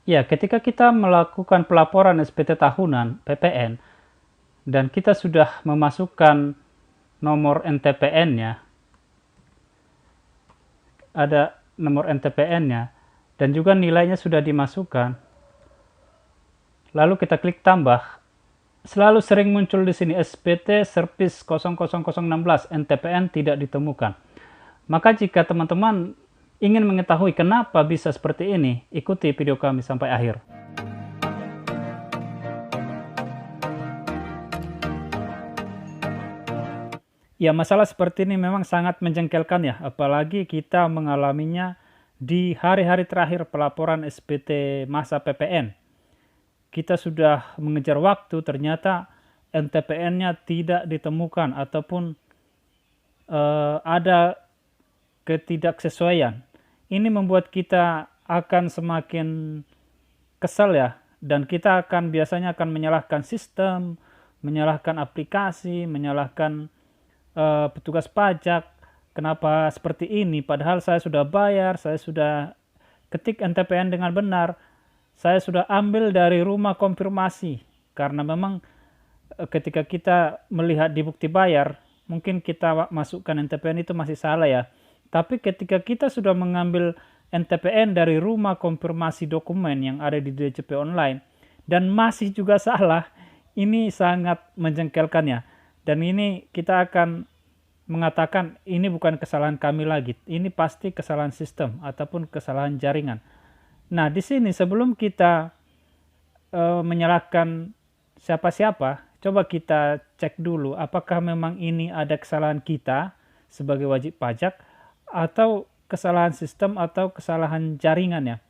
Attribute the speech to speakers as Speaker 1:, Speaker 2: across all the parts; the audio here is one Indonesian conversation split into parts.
Speaker 1: Ya, ketika kita melakukan pelaporan SPT tahunan (PPN) dan kita sudah memasukkan nomor NTPN-nya, ada nomor NTPN-nya, dan juga nilainya sudah dimasukkan, lalu kita klik tambah, selalu sering muncul di sini SPT Servis 00016 NTPN tidak ditemukan. Maka jika teman-teman ingin mengetahui kenapa bisa seperti ini, ikuti video kami sampai akhir. Ya, masalah seperti ini memang sangat menjengkelkan ya, apalagi kita mengalaminya di hari-hari terakhir pelaporan SPT masa PPN. Kita sudah mengejar waktu, ternyata NTPN-nya tidak ditemukan ataupun ada ketidaksesuaian. Ini membuat kita akan semakin kesal ya, dan kita akan biasanya akan menyalahkan sistem, menyalahkan aplikasi, menyalahkan petugas pajak, kenapa seperti ini, padahal saya sudah bayar, saya sudah ketik NTPN dengan benar, saya sudah ambil dari rumah konfirmasi, karena memang ketika kita melihat di bukti bayar, mungkin kita masukkan NTPN itu masih salah ya, tapi ketika kita sudah mengambil NTPN dari rumah konfirmasi dokumen yang ada di DJP online, dan masih juga salah, ini sangat menjengkelkan ya. Dan ini kita akan mengatakan ini bukan kesalahan kami lagi, ini pasti kesalahan sistem ataupun kesalahan jaringan. Nah, di sini sebelum kita menyalahkan siapa-siapa, coba kita cek dulu apakah memang ini ada kesalahan kita sebagai wajib pajak atau kesalahan sistem atau kesalahan jaringan ya.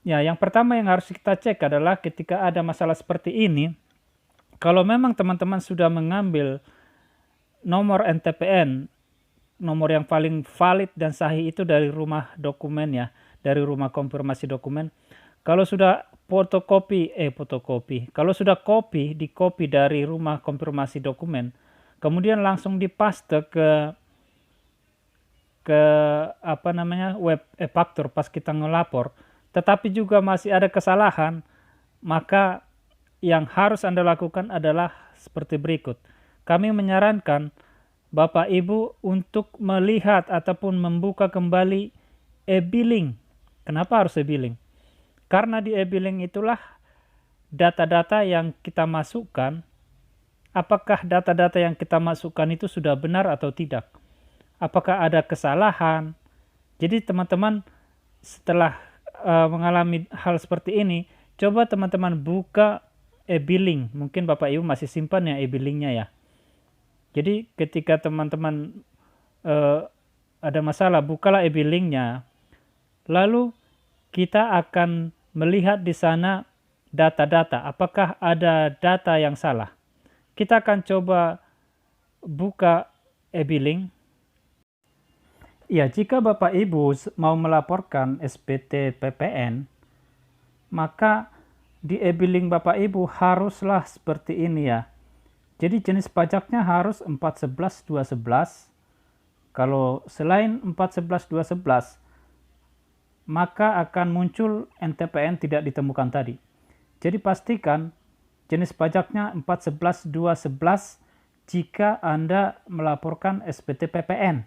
Speaker 1: Ya, yang pertama yang harus kita cek adalah ketika ada masalah seperti ini, kalau memang teman-teman sudah mengambil nomor NTPN, nomor yang paling valid dan sahih itu dari rumah dokumen ya, dari rumah konfirmasi dokumen. Kalau sudah kalau sudah di-copy dari rumah konfirmasi dokumen, kemudian langsung dipaste ke web e-faktur pas kita ngelapor, tetapi juga masih ada kesalahan, maka yang harus Anda lakukan adalah seperti berikut. Kami menyarankan Bapak Ibu untuk melihat ataupun membuka kembali e-billing. Kenapa harus e-billing? Karena di e-billing itulah data-data yang kita masukkan, apakah data-data yang kita masukkan itu sudah benar atau tidak? Apakah ada kesalahan? Jadi teman-teman setelah mengalami hal seperti ini, coba teman-teman buka e-billing. Mungkin Bapak Ibu masih simpan ya e-billingnya ya. Jadi ketika teman-teman ada masalah, bukalah e-billingnya. Lalu kita akan melihat di sana data-data. Apakah ada data yang salah? Kita akan coba buka e-billing. Ya, jika Bapak Ibu mau melaporkan SPT PPN, maka di e-billing Bapak Ibu haruslah seperti ini ya. Jadi jenis pajaknya harus 411211. Kalau selain 411211, maka akan muncul NTPN tidak ditemukan tadi. Jadi pastikan jenis pajaknya 411211 jika Anda melaporkan SPT PPN.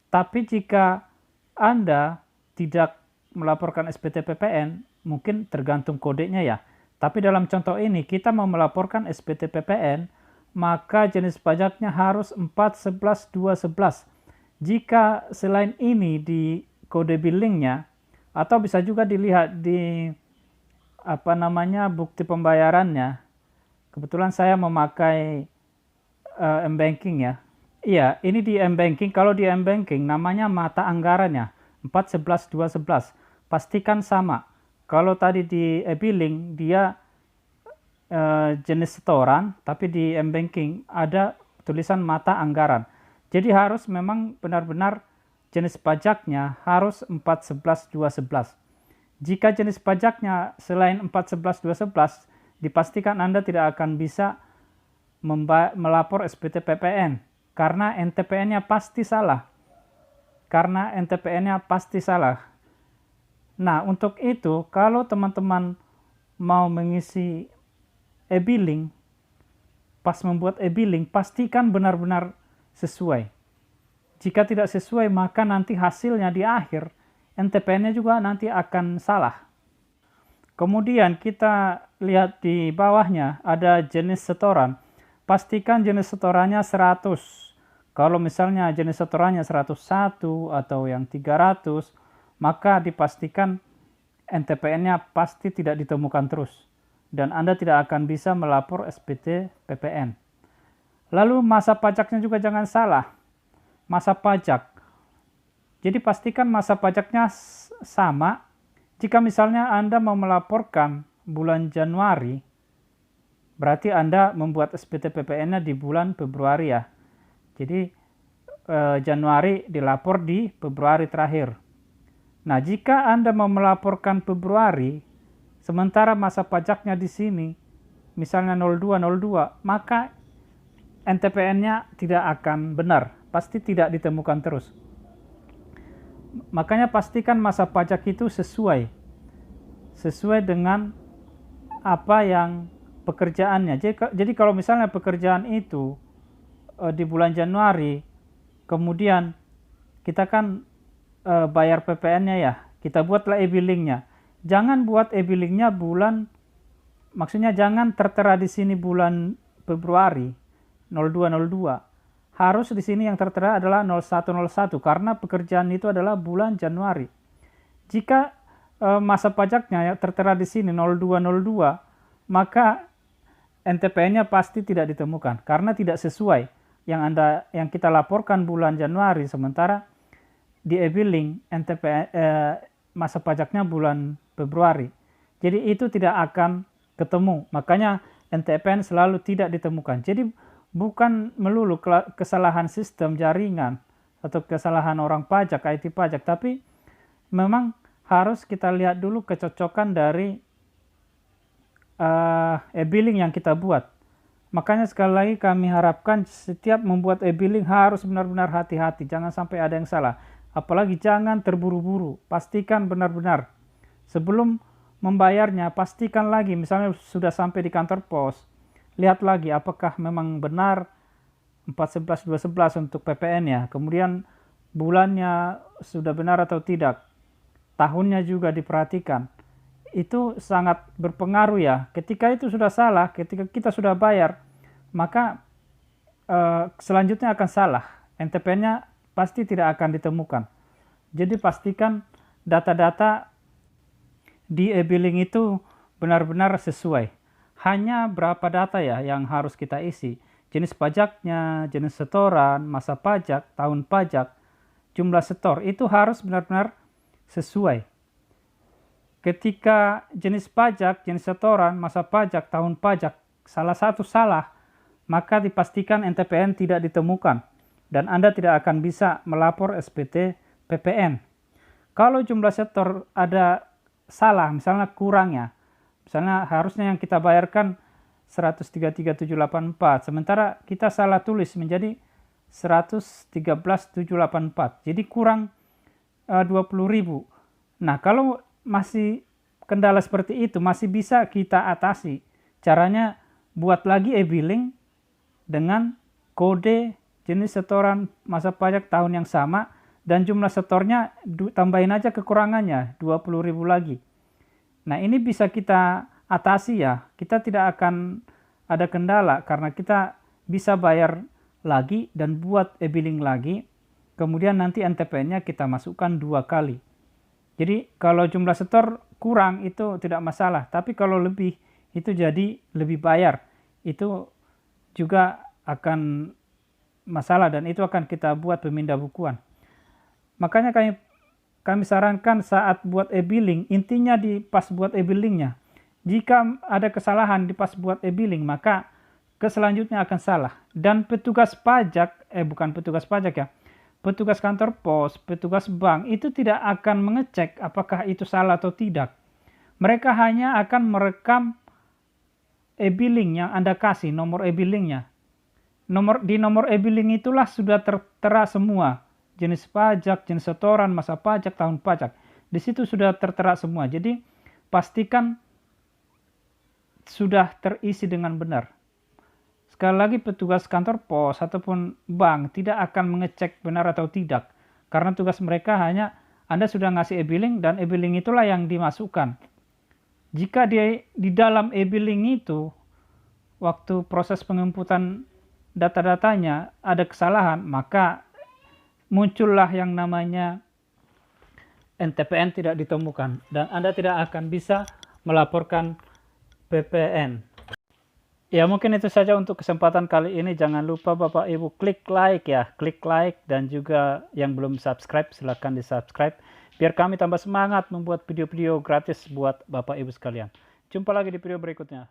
Speaker 1: Tapi jika Anda tidak melaporkan SPT PPN, mungkin tergantung kodenya ya. Tapi dalam contoh ini, kita mau melaporkan SPT PPN, maka jenis pajaknya harus 411211. Jika selain ini di kode billingnya, atau bisa juga dilihat di bukti pembayarannya. Kebetulan saya memakai M-Banking ya. Iya, ini di M-Banking. Kalau di M-Banking namanya mata anggarannya 411211. Pastikan sama. Kalau tadi di e-billing dia jenis setoran, tapi di M-Banking ada tulisan mata anggaran. Jadi harus memang benar-benar jenis pajaknya harus 411211. Jika jenis pajaknya selain 411211, dipastikan Anda tidak akan bisa melapor SPT PPN karena NTPN-nya pasti salah. Nah, untuk itu kalau teman-teman mau mengisi e-billing, pas membuat e-billing, pastikan benar-benar sesuai. Jika tidak sesuai, maka nanti hasilnya di akhir, NTPN-nya juga nanti akan salah. Kemudian kita lihat di bawahnya ada jenis setoran. Pastikan jenis setorannya 100. Kalau misalnya jenis setorannya 101 atau yang 300, maka dipastikan NTPN-nya pasti tidak ditemukan terus. Dan Anda tidak akan bisa melapor SPT PPN. Lalu masa pajaknya juga jangan salah. Masa pajak. Jadi pastikan masa pajaknya sama. Jika misalnya Anda mau melaporkan bulan Januari, berarti Anda membuat SPT PPN-nya di bulan Februari ya. Jadi Januari dilapor di Februari terakhir. Nah, jika Anda mau melaporkan Februari, sementara masa pajaknya di sini, misalnya 0202, maka NTPN-nya tidak akan benar, pasti tidak ditemukan terus. Makanya pastikan masa pajak itu sesuai dengan apa yang pekerjaannya. Jadi kalau misalnya pekerjaan itu di bulan Januari, kemudian kita kan bayar PPN-nya ya, kita buatlah e-billingnya. Jangan buat e-billingnya maksudnya jangan tertera di sini bulan Februari 0202. Harus di sini yang tertera adalah 0101 karena pekerjaan itu adalah bulan Januari. Jika masa pajaknya tertera di sini 0202, maka NTPN-nya pasti tidak ditemukan karena tidak sesuai yang kita laporkan bulan Januari, sementara di e-billing masa pajaknya bulan Februari. Jadi itu tidak akan ketemu. Makanya NTPN selalu tidak ditemukan. Jadi bukan melulu kesalahan sistem jaringan atau kesalahan orang pajak, IT pajak, tapi memang harus kita lihat dulu kecocokan dari e-billing yang kita buat. Makanya sekali lagi kami harapkan setiap membuat e-billing harus benar-benar hati-hati, jangan sampai ada yang salah. Apalagi jangan terburu-buru, pastikan benar-benar. Sebelum membayarnya, pastikan lagi, misalnya sudah sampai di kantor pos, lihat lagi apakah memang benar 411-211 untuk PPN-nya. Kemudian bulannya sudah benar atau tidak. Tahunnya juga diperhatikan. Itu sangat berpengaruh ya. Ketika itu sudah salah, ketika kita sudah bayar, maka selanjutnya akan salah. NTPN-nya pasti tidak akan ditemukan. Jadi pastikan data-data di e-billing itu benar-benar sesuai. Hanya berapa data ya yang harus kita isi. Jenis pajaknya, jenis setoran, masa pajak, tahun pajak, jumlah setor. Itu harus benar-benar sesuai. Ketika jenis pajak, jenis setoran, masa pajak, tahun pajak, salah satu salah, maka dipastikan NTPN tidak ditemukan. Dan Anda tidak akan bisa melapor SPT PPN. Kalau jumlah setor ada salah, misalnya kurangnya, misalnya harusnya yang kita bayarkan 133.784, sementara kita salah tulis menjadi 113.784, jadi kurang 20.000. Nah, kalau masih kendala seperti itu, masih bisa kita atasi. Caranya buat lagi e-billing dengan kode jenis setoran masa pajak tahun yang sama, dan jumlah setornya tambahin aja kekurangannya, 20.000 lagi. Nah, ini bisa kita atasi ya. Kita tidak akan ada kendala karena kita bisa bayar lagi dan buat e-billing lagi. Kemudian nanti NTPN-nya kita masukkan 2 kali. Jadi kalau jumlah setor kurang itu tidak masalah. Tapi kalau lebih itu jadi lebih bayar. Itu juga akan masalah dan itu akan kita buat pemindah bukuan. Makanya kami sarankan saat buat e-billing, intinya di pas buat e-billingnya. Jika ada kesalahan di pas buat e-billing, maka selanjutnya akan salah. Dan petugas pajak, bukan petugas pajak ya, petugas kantor pos, petugas bank, itu tidak akan mengecek apakah itu salah atau tidak. Mereka hanya akan merekam e-billing yang Anda kasih, nomor e-billingnya. Di nomor e-billing itulah sudah tertera semua. Jenis pajak, jenis setoran, masa pajak, tahun pajak. Di situ sudah tertera semua. Jadi pastikan sudah terisi dengan benar. Sekali lagi, petugas kantor pos ataupun bank tidak akan mengecek benar atau tidak, karena tugas mereka hanya Anda sudah ngasih e-billing dan e-billing itulah yang dimasukkan. Jika di dalam e-billing itu waktu proses penginputan data-datanya ada kesalahan, maka muncullah yang namanya NTPN tidak ditemukan dan Anda tidak akan bisa melaporkan PPN. Ya, mungkin itu saja untuk kesempatan kali ini. Jangan lupa Bapak Ibu klik like ya, klik like, dan juga yang belum subscribe silahkan di subscribe biar kami tambah semangat membuat video-video gratis buat Bapak Ibu sekalian. Jumpa lagi di video berikutnya.